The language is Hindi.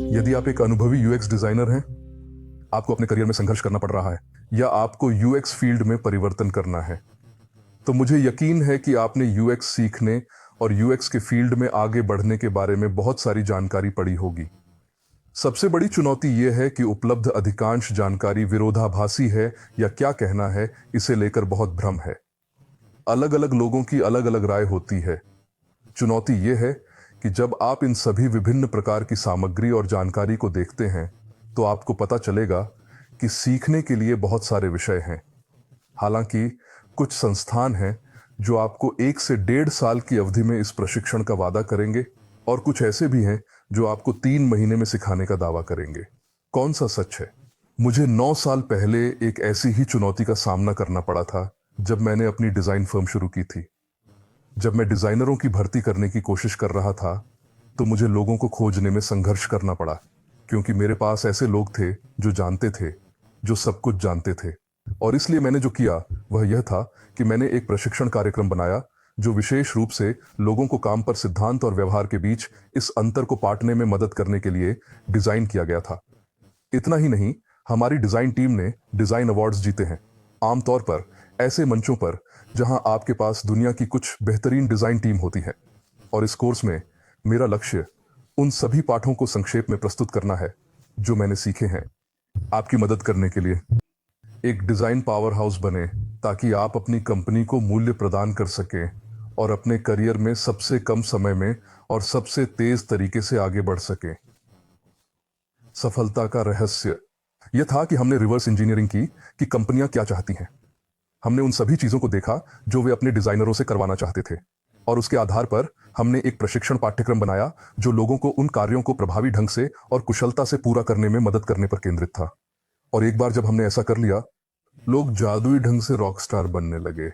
यदि आप एक अनुभवी यूएक्स डिजाइनर हैं, आपको अपने करियर में संघर्ष करना पड़ रहा है या आपको यूएक्स फील्ड में परिवर्तन करना है, तो मुझे यकीन है कि आपने यूएक्स सीखने और यूएक्स के फील्ड में आगे बढ़ने के बारे में बहुत सारी जानकारी पढ़ी होगी। सबसे बड़ी चुनौती यह है कि उपलब्ध अधिकांश जानकारी विरोधाभासी है या क्या कहना है, इसे लेकर बहुत भ्रम है। अलग अलग लोगों की अलग अलग राय होती है। चुनौती यह है कि जब आप इन सभी विभिन्न प्रकार की सामग्री और जानकारी को देखते हैं, तो आपको पता चलेगा कि सीखने के लिए बहुत सारे विषय हैं। हालांकि कुछ संस्थान हैं जो आपको 1 से 1.5 साल की अवधि में इस प्रशिक्षण का वादा करेंगे, और कुछ ऐसे भी हैं जो आपको 3 महीने में सिखाने का दावा करेंगे। कौन सा सच है? मुझे 9 साल पहले एक ऐसी ही चुनौती का सामना करना पड़ा था जब मैंने अपनी डिजाइन फर्म शुरू की थी। जब मैं डिजाइनरों की भर्ती करने की कोशिश कर रहा था, तो मुझे लोगों को खोजने में संघर्ष करना पड़ा, क्योंकि मेरे पास ऐसे लोग थे जो जानते थे, जो सब कुछ जानते थे। और इसलिए मैंने जो किया वह यह था कि मैंने एक प्रशिक्षण कार्यक्रम बनाया जो विशेष रूप से लोगों को काम पर सिद्धांत और व्यवहार के बीच इस अंतर को पाटने में मदद करने के लिए डिजाइन किया गया था। इतना ही नहीं, हमारी डिजाइन टीम ने डिजाइन अवार्ड्स जीते हैं, आमतौर पर ऐसे मंचों पर जहां आपके पास दुनिया की कुछ बेहतरीन डिजाइन टीम होती है। और इस कोर्स में मेरा लक्ष्य उन सभी पाठों को संक्षेप में प्रस्तुत करना है जो मैंने सीखे हैं, आपकी मदद करने के लिए एक डिजाइन पावर हाउस बने, ताकि आप अपनी कंपनी को मूल्य प्रदान कर सकें और अपने करियर में सबसे कम समय में और सबसे तेज तरीके से आगे बढ़ सकें। सफलता का रहस्य यह था कि हमने रिवर्स इंजीनियरिंग की कि कंपनियां क्या चाहती हैं। हमने उन सभी चीजों को देखा जो वे अपने डिजाइनरों से करवाना चाहते थे, और उसके आधार पर हमने एक प्रशिक्षण पाठ्यक्रम बनाया जो लोगों को उन कार्यों को प्रभावी ढंग से और कुशलता से पूरा करने में मदद करने पर केंद्रित था। और एक बार जब हमने ऐसा कर लिया, लोग जादुई ढंग से रॉकस्टार बनने लगे।